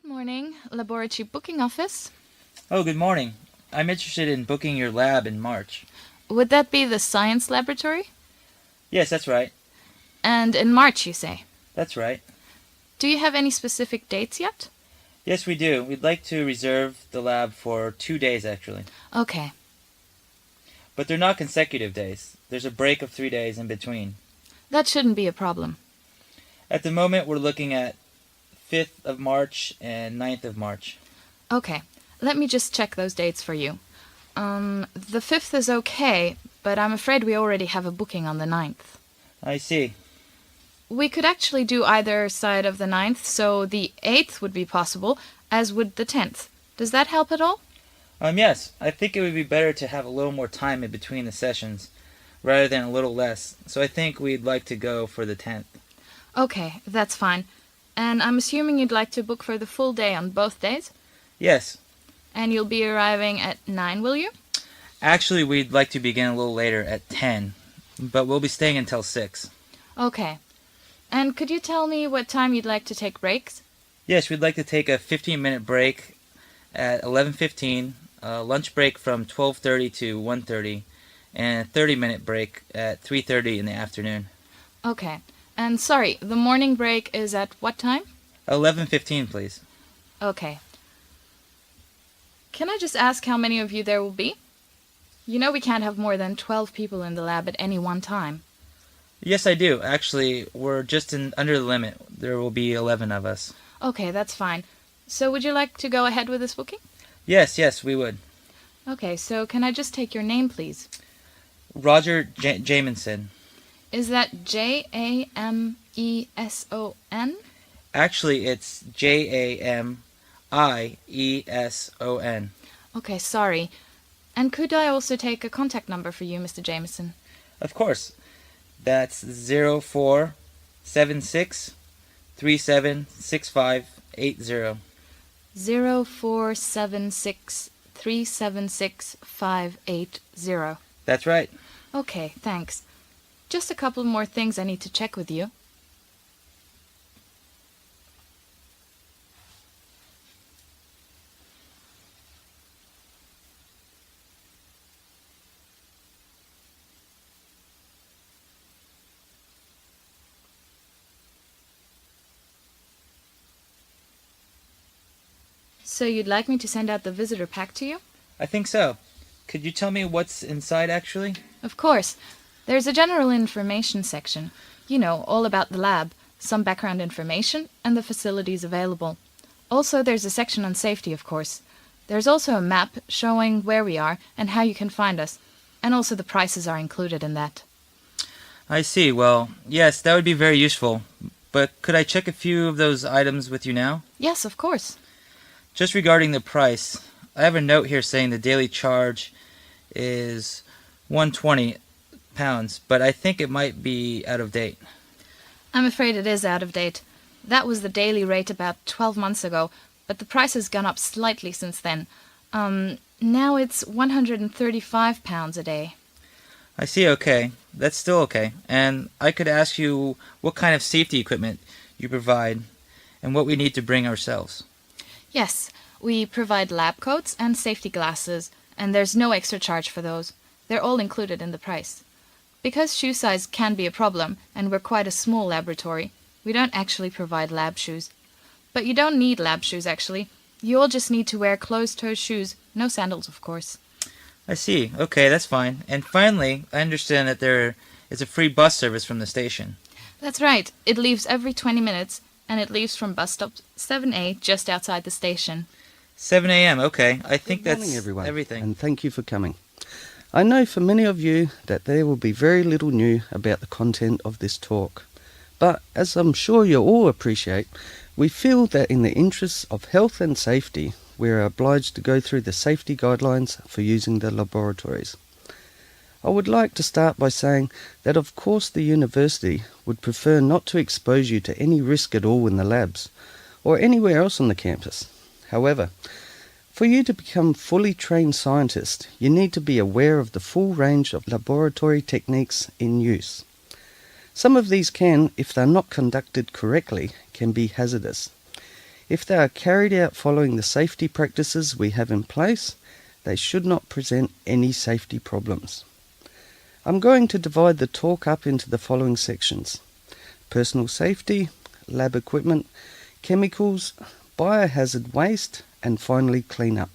Good morning, laboratory booking office. Oh, good morning. I'm interested in booking your lab in March. Would that be the science laboratory? Yes, that's right. And in March, you say? That's right. Do you have any specific dates yet? Yes, we do. We'd like to reserve the lab for 2 days, actually. Okay, But they're not consecutive days. There's a break of 3 days in between. that shouldn't be a problem. At the moment, we're looking at 5th of March and 9th of March. Okay, let me just check those dates for you. The 5th is okay, but I'm afraid we already have a booking on the 9th. I see. We could actually do either side of the 9th, so the 8th would be possible, as would the 10th. Does that help at all? Yes, I think it would be better to have a little more time in between the sessions, rather than a little less. So I think we'd like to go for the 10th. Okay, that's fine. And I'm assuming you'd like to book for the full day on both days? Yes. And you'll be arriving at 9, will you? Actually, we'd like to begin a little later at 10, but we'll be staying until 6. Okay. And could you tell me what time you'd like to take breaks? Yes, we'd like to take a 15-minute break at 11:15, a lunch break from 12:30 to 1:30, and a 30-minute break at 3:30 in the afternoon. Okay. And sorry, the morning break is at what time? 11:15, please. Okay. Can I just ask how many of you there will be? You know we can't have more than 12 people in the lab at any one time. Yes, I do. Actually, we're just under the limit. There will be 11 of us. Okay, that's fine. So would you like to go ahead with this booking? Yes, we would. Okay, so can I just take your name, please? Roger Jamieson. Is that Jameson? Actually, it's Jameson. Okay, sorry. And could I also take a contact number for you, Mr. Jameson? Of course. That's 0476376580. 0476376580. That's right. Okay, thanks. Just a couple more things I need to check with you. So you'd like me to send out the visitor pack to you? I think so. Could you tell me what's inside, actually? Of course. There's a general information section. You know, all about the lab, some background information, and the facilities available. Also, there's a section on safety, of course. There's also a map showing where we are and how you can find us. And also the prices are included in that. I see. Well, yes, that would be very useful. But could I check a few of those items with you now? Yes, of course. Just regarding the price, I have a note here saying the daily charge is £120, but I think it might be out of date. I'm afraid it is out of date. That was the daily rate about 12 months ago, but the price has gone up slightly since then. Now it's £135 a day. I see, okay. That's still okay. And I could ask you what kind of safety equipment you provide and what we need to bring ourselves. Yes, we provide lab coats and safety glasses, and there's no extra charge for those. They're all included in the price. Because shoe size can be a problem, and we're quite a small laboratory, we don't actually provide lab shoes. But you don't need lab shoes, actually. You all just need to wear closed-toe shoes, no sandals, of course. I see. Okay, that's fine. And finally, I understand that there is a free bus service from the station. That's right. It leaves every 20 minutes, and it leaves from bus stop 7A just outside the station. 7 a.m., okay. I think Good that's morning, everyone, everything. and thank you for coming. I know for many of you that there will be very little new about the content of this talk. But as I'm sure you all appreciate, we feel that in the interests of health and safety, we are obliged to go through the safety guidelines for using the laboratories. I would like to start by saying that of course the university would prefer not to expose you to any risk at all in the labs, or anywhere else on the campus. However, for you to become fully trained scientists, you need to be aware of the full range of laboratory techniques in use. Some of these can, if they're not conducted correctly, can be hazardous. If they are carried out following the safety practices we have in place, they should not present any safety problems. I'm going to divide the talk up into the following sections: personal safety, lab equipment, chemicals, biohazard waste, and finally cleanup.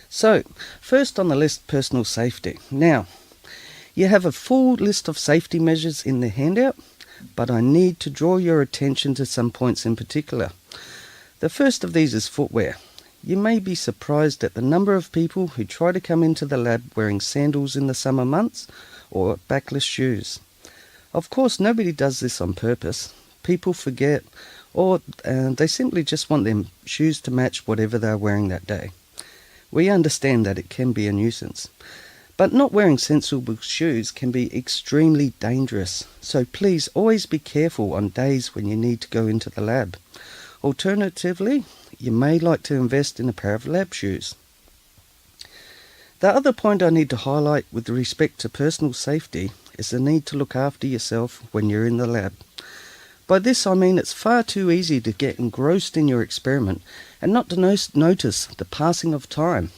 So, first on the list, personal safety. Now, you have a full list of safety measures in the handout, but I need to draw your attention to some points in particular. The first of these is footwear. You may be surprised at the number of people who try to come into the lab wearing sandals in the summer months or backless shoes. Of course, nobody does this on purpose. People forget, or they simply just want their shoes to match whatever they are wearing that day. We understand that it can be a nuisance, but not wearing sensible shoes can be extremely dangerous, so please always be careful on days when you need to go into the lab. Alternatively, you may like to invest in a pair of lab shoes. The other point I need to highlight with respect to personal safety is the need to look after yourself when you're in the lab. By this I mean it's far too easy to get engrossed in your experiment and not to notice the passing of time.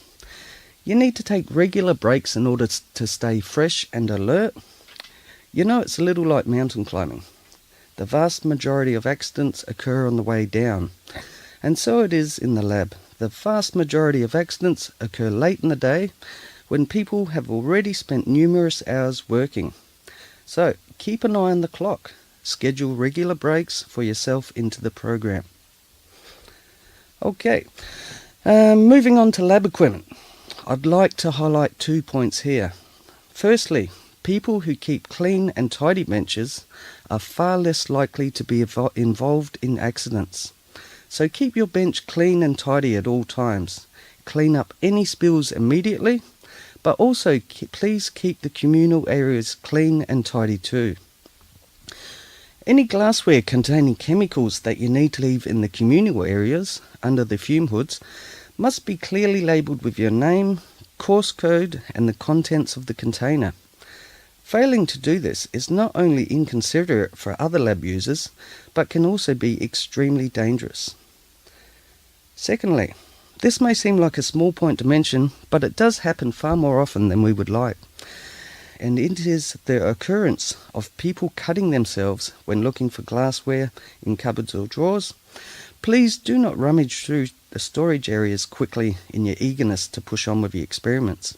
You need to take regular breaks in order to stay fresh and alert. You know, it's a little like mountain climbing. The vast majority of accidents occur on the way down, and so it is in the lab. The vast majority of accidents occur late in the day when people have already spent numerous hours working. So keep an eye on the clock. Schedule regular breaks for yourself into the program. Okay, moving on to lab equipment. I'd like to highlight 2 points here. Firstly, people who keep clean and tidy benches are far less likely to be involved in accidents. So keep your bench clean and tidy at all times. Clean up any spills immediately, but also please keep the communal areas clean and tidy too. Any glassware containing chemicals that you need to leave in the communal areas under the fume hoods must be clearly labelled with your name, course code, and the contents of the container. Failing to do this is not only inconsiderate for other lab users, but can also be extremely dangerous. Secondly, this may seem like a small point to mention, but it does happen far more often than we would like. And it is the occurrence of people cutting themselves when looking for glassware in cupboards or drawers. Please do not rummage through the storage areas quickly in your eagerness to push on with your experiments.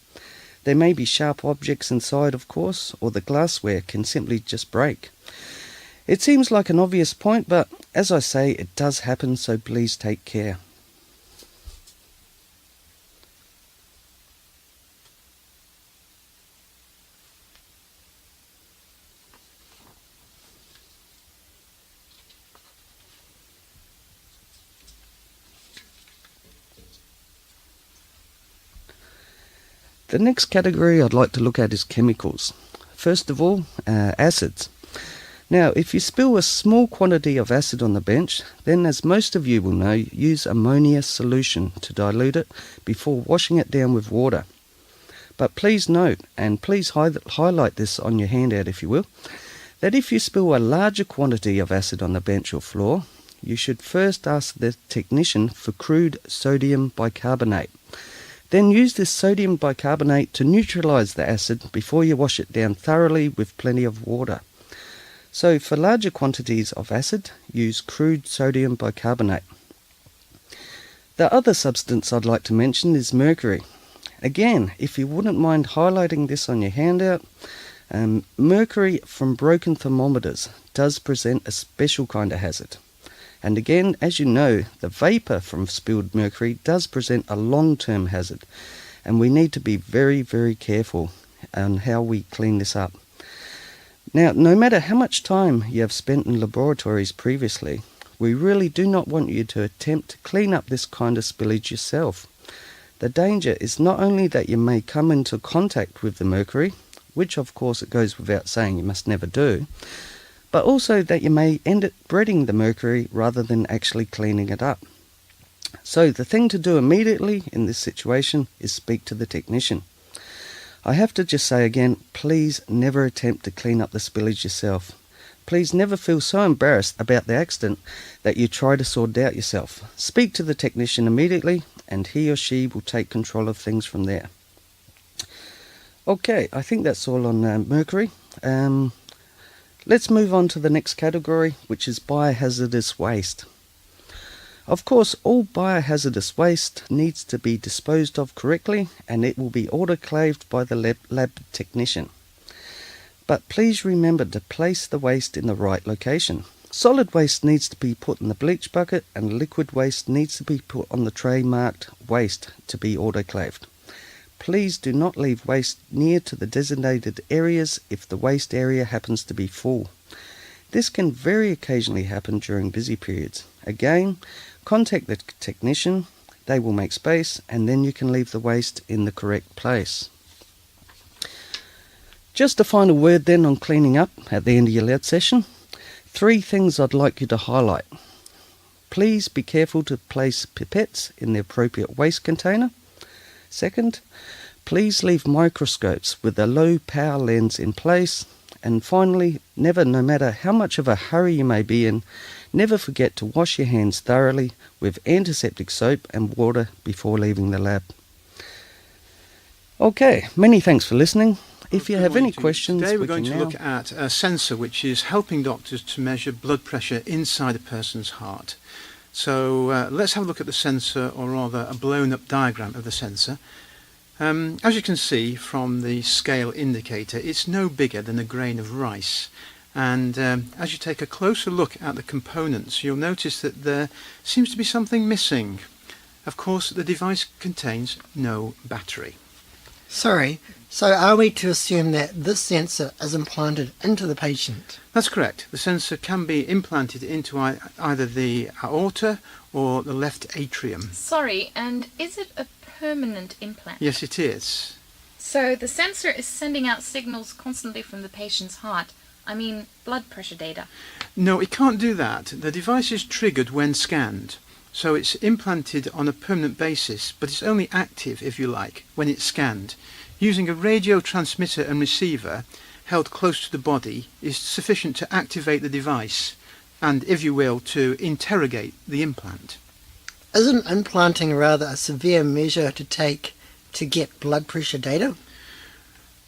There may be sharp objects inside, of course, or the glassware can simply just break. It seems like an obvious point, but as I say, it does happen, so please take care. The next category I'd like to look at is chemicals. First of all, acids. Now, if you spill a small quantity of acid on the bench, then as most of you will know, use ammonia solution to dilute it before washing it down with water. But please note, and please highlight this on your handout if you will, that if you spill a larger quantity of acid on the bench or floor, you should first ask the technician for crude sodium bicarbonate. Then use this sodium bicarbonate to neutralize the acid before you wash it down thoroughly with plenty of water. So for larger quantities of acid, use crude sodium bicarbonate. The other substance I'd like to mention is mercury. Again, if you wouldn't mind highlighting this on your handout, mercury from broken thermometers does present a special kind of hazard. And again, as you know, the vapour from spilled mercury does present a long-term hazard, and we need to be very, very careful on how we clean this up. Now, no matter how much time you have spent in laboratories previously, we really do not want you to attempt to clean up this kind of spillage yourself. The danger is not only that you may come into contact with the mercury, which of course it goes without saying you must never do, but also that you may end up breeding the mercury rather than actually cleaning it up. So the thing to do immediately in this situation is speak to the technician. I have to just say again, please never attempt to clean up the spillage yourself. Please never feel so embarrassed about the accident that you try to sort it out yourself. Speak to the technician immediately and he or she will take control of things from there. Okay, I think that's all on mercury. Let's move on to the next category, which is biohazardous waste. Of course, all biohazardous waste needs to be disposed of correctly and it will be autoclaved by the lab technician. But please remember to place the waste in the right location. Solid waste needs to be put in the bleach bucket and liquid waste needs to be put on the tray marked waste to be autoclaved. Please do not leave waste near to the designated areas if the waste area happens to be full. This can very occasionally happen during busy periods. Again, contact the technician, they will make space and then you can leave the waste in the correct place. Just a final word then on cleaning up at the end of your lab session. 3 things I'd like you to highlight. Please be careful to place pipettes in the appropriate waste container. Second, please leave microscopes with a low power lens in place. And finally, never, no matter how much of a hurry you may be in, never forget to wash your hands thoroughly with antiseptic soap and water before leaving the lab. Okay, many thanks for listening. If you have any questions, today we're going to look at a sensor which is helping doctors to measure blood pressure inside a person's heart. So let's have a look at the sensor, or rather a blown up diagram of the sensor. As you can see from the scale indicator, it's no bigger than a grain of rice. And as you take a closer look at the components, you'll notice that there seems to be something missing. Of course, the device contains no battery. Sorry, so are we to assume that this sensor is implanted into the patient? That's correct. The sensor can be implanted into either the aorta or the left atrium. Sorry, and is it a permanent implant? Yes, it is. So the sensor is sending out signals constantly from the patient's heart. I mean, blood pressure data. No, it can't do that. The device is triggered when scanned. So it's implanted on a permanent basis, but it's only active, if you like, when it's scanned. Using a radio transmitter and receiver held close to the body is sufficient to activate the device and, if you will, to interrogate the implant. Isn't implanting rather a severe measure to take to get blood pressure data?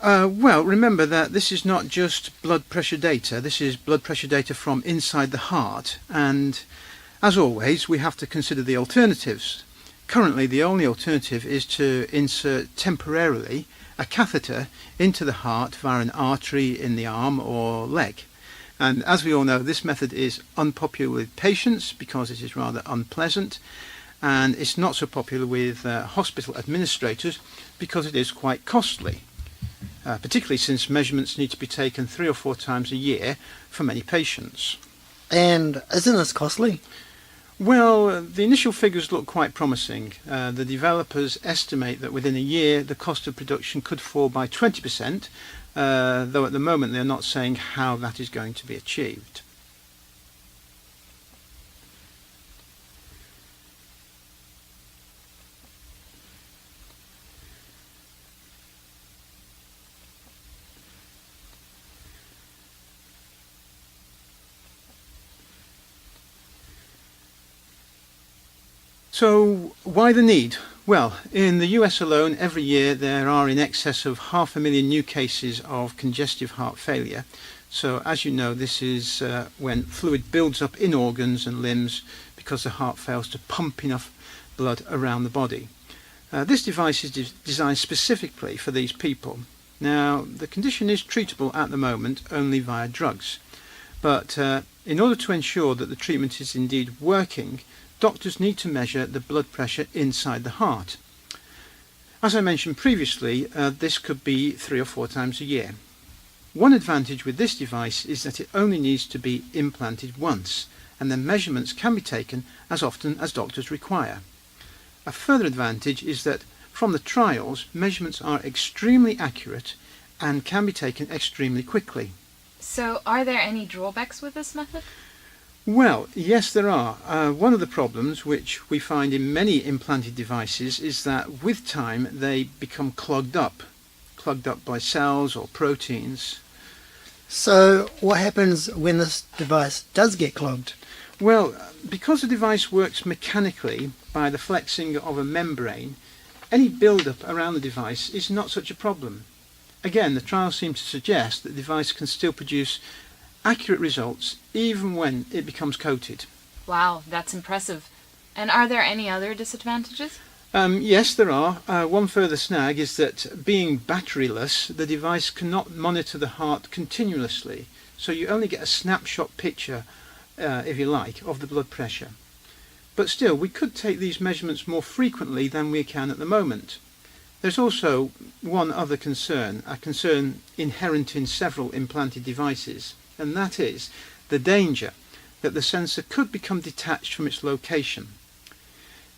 Well, remember that this is not just blood pressure data. This is blood pressure data from inside the heart, and as always, we have to consider the alternatives. Currently, the only alternative is to insert temporarily a catheter into the heart via an artery in the arm or leg. And as we all know, this method is unpopular with patients because it is rather unpleasant, and it's not so popular with hospital administrators because it is quite costly, particularly since measurements need to be taken 3 or 4 times a year for many patients. And isn't this costly? Well, the initial figures look quite promising. The developers estimate that within a year the cost of production could fall by 20%, though at the moment they're not saying how that is going to be achieved. So why the need? Well, in the US alone, every year there are in excess of 500,000 new cases of congestive heart failure. So as you know, this is when fluid builds up in organs and limbs because the heart fails to pump enough blood around the body. This device is designed specifically for these people. Now, the condition is treatable at the moment only via drugs. But in order to ensure that the treatment is indeed working, doctors need to measure the blood pressure inside the heart. As I mentioned previously, this could be 3 or 4 times a year. One advantage with this device is that it only needs to be implanted once, and the measurements can be taken as often as doctors require. A further advantage is that from the trials, measurements are extremely accurate and can be taken extremely quickly. So are there any drawbacks with this method? Well, yes, there are. One of the problems which we find in many implanted devices is that with time they become clogged up by cells or proteins. So what happens when this device does get clogged? Well, because the device works mechanically by the flexing of a membrane, any build-up around the device is not such a problem. Again, the trials seem to suggest that the device can still produce accurate results even when it becomes coated. Wow, that's impressive. And are there any other disadvantages? Yes, there are. One further snag is that being batteryless, the device cannot monitor the heart continuously, so you only get a snapshot picture, if you like, of the blood pressure. But still, we could take these measurements more frequently than we can at the moment. There's also one other concern, a concern inherent in several implanted devices, and that is the danger that the sensor could become detached from its location.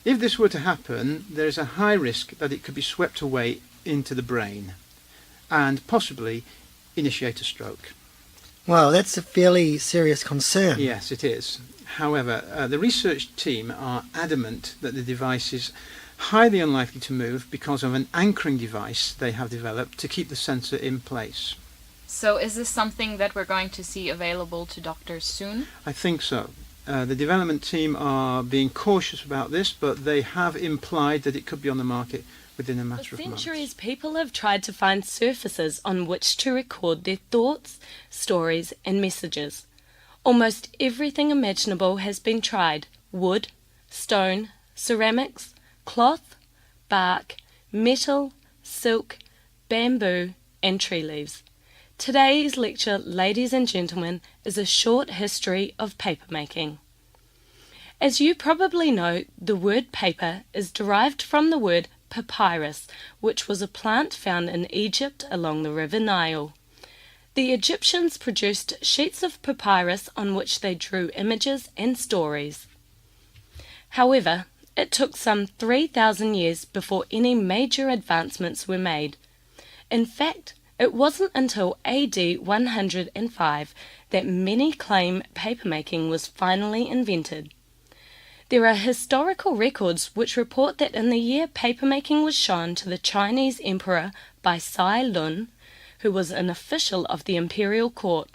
If this were to happen, there is a high risk that it could be swept away into the brain and possibly initiate a stroke. Well, that's a fairly serious concern. Yes, it is. However, the research team are adamant that the device is highly unlikely to move because of an anchoring device they have developed to keep the sensor in place. So is this something that we're going to see available to doctors soon? I think so. The development team are being cautious about this, but they have implied that it could be on the market within a matter For of months. centuries, people have tried to find surfaces on which to record their thoughts, stories, and messages. Almost everything imaginable has been tried: wood, stone, ceramics, cloth, bark, metal, silk, bamboo, and tree leaves. Today's lecture, ladies and gentlemen, is a short history of papermaking. As you probably know, the word paper is derived from the word papyrus, which was a plant found in Egypt along the river Nile. The Egyptians produced sheets of papyrus on which they drew images and stories. However, it took some 3,000 years before any major advancements were made. In fact, it wasn't until AD 105 that many claim papermaking was finally invented. There are historical records which report that in the year papermaking was shown to the Chinese emperor by Cai Lun, who was an official of the imperial court.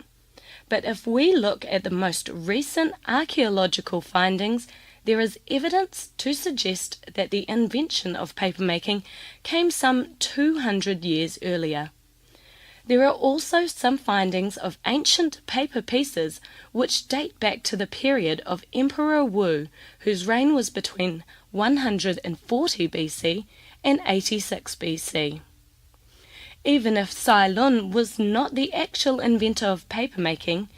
But if we look at the most recent archaeological findings, there is evidence to suggest that the invention of papermaking came some 200 years earlier. There are also some findings of ancient paper pieces which date back to the period of Emperor Wu, whose reign was between 140 BC and 86 BC. Even if Cai Lun was not the actual inventor of papermaking,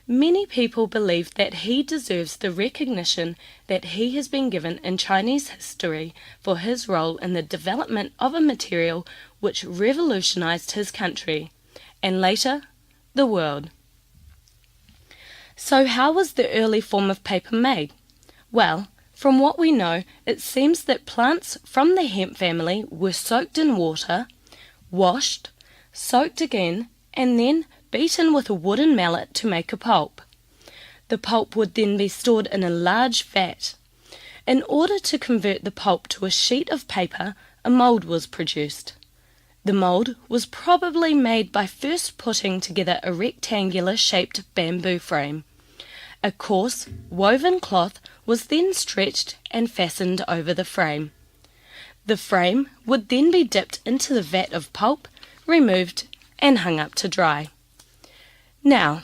many people believe that he deserves the recognition that he has been given in Chinese history for his role in the development of a material which revolutionized his country, and later, the world. So how was the early form of paper made? Well, from what we know, it seems that plants from the hemp family were soaked in water, washed, soaked again, and then beaten with a wooden mallet to make a pulp. The pulp would then be stored in a large vat. In order to convert the pulp to a sheet of paper, a mould was produced. The mould was probably made by first putting together a rectangular-shaped bamboo frame. A coarse, woven cloth was then stretched and fastened over the frame. The frame would then be dipped into the vat of pulp, removed, and hung up to dry. Now,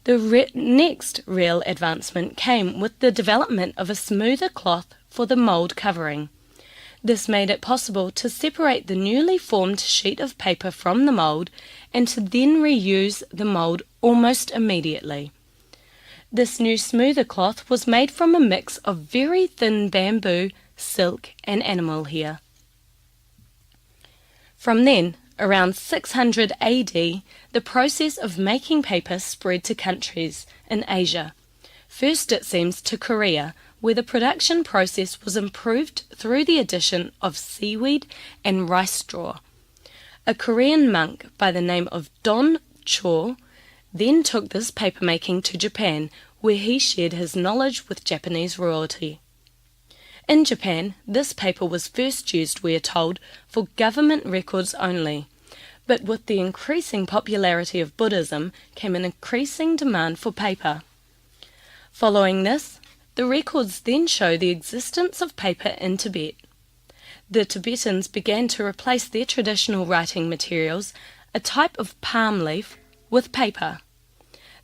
the next real advancement came with the development of a smoother cloth for the mould covering. This made it possible to separate the newly formed sheet of paper from the mould and to then reuse the mould almost immediately. This new smoother cloth was made from a mix of very thin bamboo, silk, and animal hair. From then, around 600 AD, the process of making paper spread to countries in Asia. First, it seems, to Korea, where the production process was improved through the addition of seaweed and rice straw. A Korean monk by the name of Don Cho then took this papermaking to Japan, where he shared his knowledge with Japanese royalty. In Japan, this paper was first used, we are told, for government records only, But with the increasing popularity of Buddhism came an increasing demand for paper. Following this, the records then show the existence of paper in Tibet. The Tibetans began to replace their traditional writing materials, a type of palm leaf, with paper.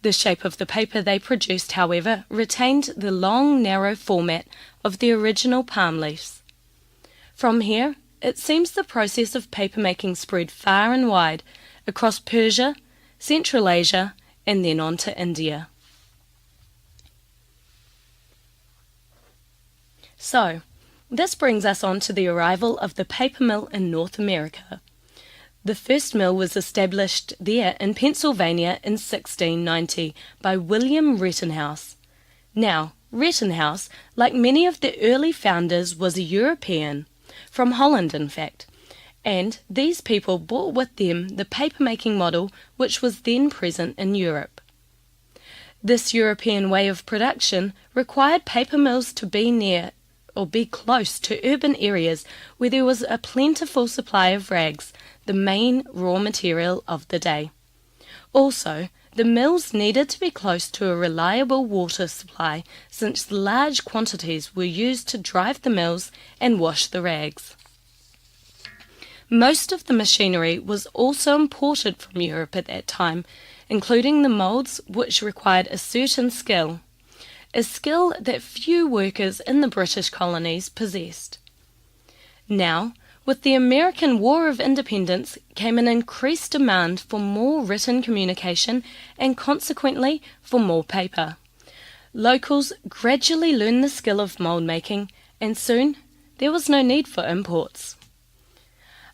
The shape of the paper they produced, however, retained the long, narrow format of the original palm leaves. From here, it seems the process of papermaking spread far and wide across Persia, Central Asia, and then on to India. So, this brings us on to the arrival of the paper mill in North America. The first mill was established there in Pennsylvania in 1690 by William Rittenhouse. Now, Rittenhouse, like many of the early founders, was a European, from Holland in fact, and these people brought with them the papermaking model which was then present in Europe. This European way of production required paper mills to be near or be close to urban areas where there was a plentiful supply of rags, the main raw material of the day. Also, the mills needed to be close to a reliable water supply since large quantities were used to drive the mills and wash the rags. Most of the machinery was also imported from Europe at that time, including the moulds, which required a certain skill, a skill that few workers in the British colonies possessed. Now, with the American War of Independence came an increased demand for more written communication and consequently for more paper. Locals gradually learned the skill of mould making, and soon there was no need for imports.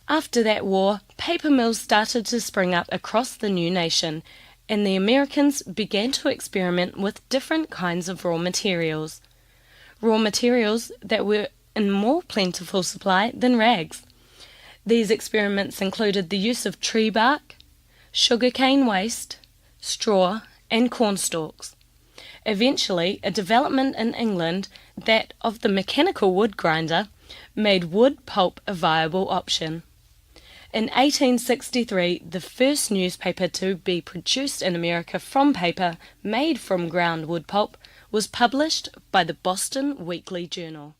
After that war, paper mills started to spring up across the new nation, and the Americans began to experiment with different kinds of raw materials that were in more plentiful supply than rags. These experiments included the use of tree bark, sugarcane waste, straw, and corn stalks. Eventually, a development in England, that of the mechanical wood grinder, made wood pulp a viable option. In 1863, the first newspaper to be produced in America from paper made from ground wood pulp was published by the Boston Weekly Journal.